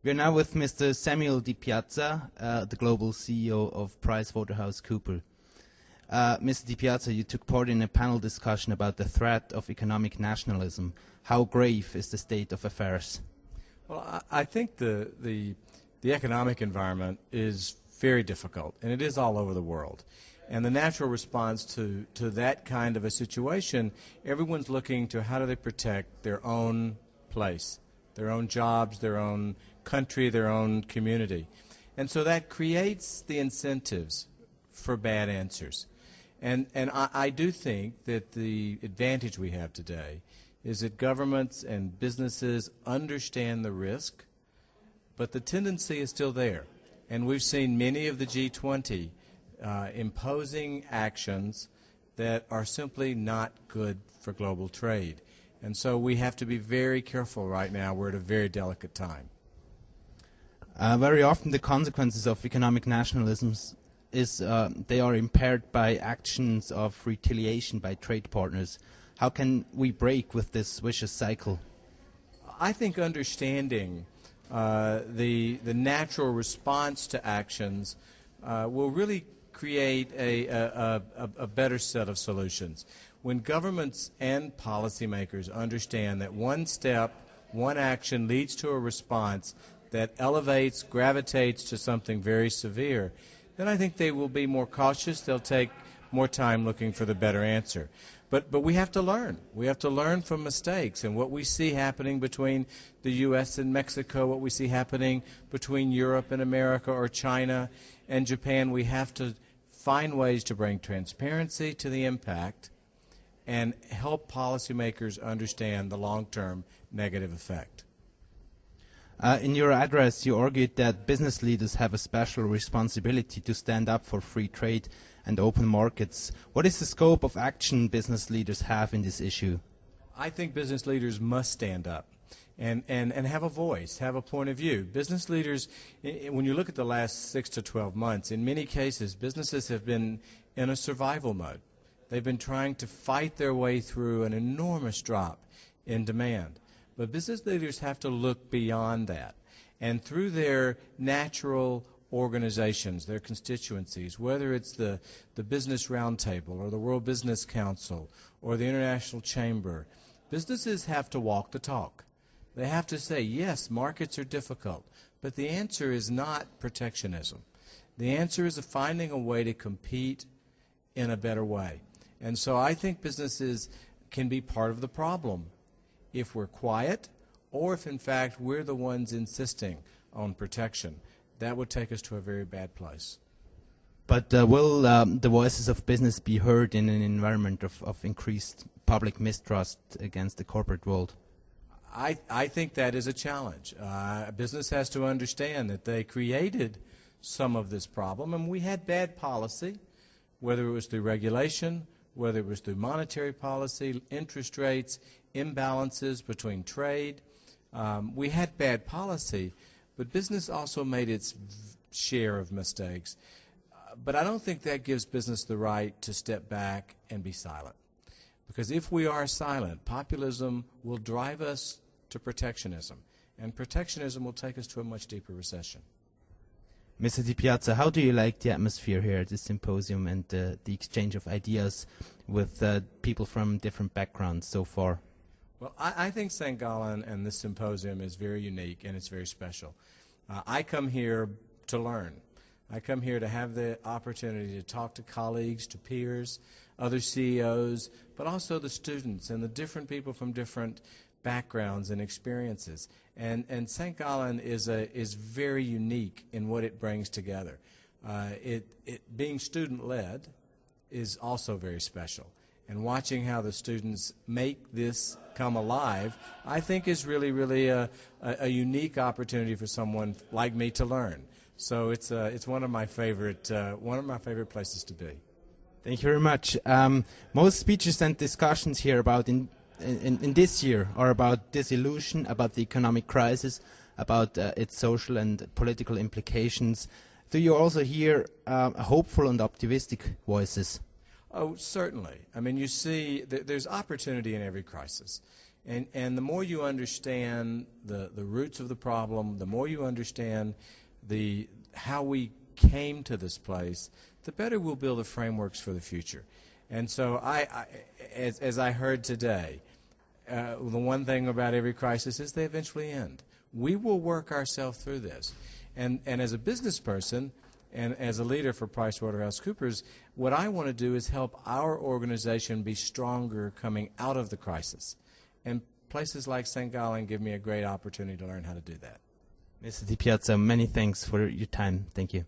We are now with Mr. Samuel DiPiazza, the global CEO of PricewaterhouseCoopers. Mr. DiPiazza, you took part in a panel discussion about the threat of economic nationalism. How grave is the state of affairs? Well, I think the economic environment is very difficult, and it is all over the world. And the natural response to that kind of a situation, everyone's looking to how do they protect their own place, their own jobs, their own country, their own community. And so that creates the incentives for bad answers. And I do think that the advantage we have today is that governments and businesses understand the risk, but the tendency is still there. And we've seen many of the G20 imposing actions that are simply not good for global trade. And so we have to be very careful right now. We're at a very delicate time. Very often the consequences of economic nationalism is they are impaired by actions of retaliation by trade partners. How can we break with this vicious cycle? I think understanding the natural response to actions will really create a better set of solutions. When governments and policymakers understand that one step, one action leads to a response that elevates, gravitates to something very severe, then I think they will be more cautious. They'll take more time looking for the better answer. But we have to learn. We have to learn from mistakes. And what we see happening between the U.S. and Mexico, what we see happening between Europe and America or China and Japan, we have to find ways to bring transparency to the impact and help policymakers understand the long-term negative effect. In your address, you argued that business leaders have a special responsibility to stand up for free trade and open markets. What is the scope of action business leaders have in this issue? I think business leaders must stand up and have a voice, have a point of view. Business leaders, when you look at the last 6 to 12 months, in many cases, businesses have been in a survival mode. They've been trying to fight their way through an enormous drop in demand. But business leaders have to look beyond that. And through their natural organizations, their constituencies, whether it's the Business Roundtable or the World Business Council or the International Chamber, businesses have to walk the talk. They have to say, yes, markets are difficult, but the answer is not protectionism. The answer is finding a way to compete in a better way. And so I think businesses can be part of the problem if we're quiet, or if in fact we're the ones insisting on protection. That would take us to a very bad place. But will the voices of business be heard in an environment of increased public mistrust against the corporate world? I think that is a challenge. Business has to understand that they created some of this problem, and we had bad policy, whether it was through regulation, whether it was through monetary policy, interest rates, imbalances between trade. We had bad policy, but business also made its share of mistakes. But I don't think that gives business the right to step back and be silent. Because if we are silent, populism will drive us to protectionism, and protectionism will take us to a much deeper recession. Mr. DiPiazza, how do you like the atmosphere here at this symposium and the exchange of ideas with people from different backgrounds so far? Well, I think St. Gallen and this symposium is very unique and it's very special. I come here to learn. I come here to have the opportunity to talk to colleagues, to peers, other CEOs, but also the students and the different people from different backgrounds and experiences. And St. Gallen is very unique in what it brings together. Being student-led is also very special. And watching how the students make this come alive, I think is really, really a unique opportunity for someone like me to learn. So it's one of my favorite places to be. Thank you very much. Most speeches and discussions here about in this year are about disillusion, about the economic crisis, about its social and political implications. Do you also hear hopeful and optimistic voices? Oh, certainly. I mean, you see, there's opportunity in every crisis. And the more you understand the roots of the problem, the more you understand how we came to this place, the better we'll build the frameworks for the future. And so as I heard today, the one thing about every crisis is they eventually end. We will work ourselves through this. And as a business person and as a leader for PricewaterhouseCoopers, what I want to do is help our organization be stronger coming out of the crisis. And places like St. Gallen give me a great opportunity to learn how to do that. Mr. DiPiazza, many thanks for your time. Thank you.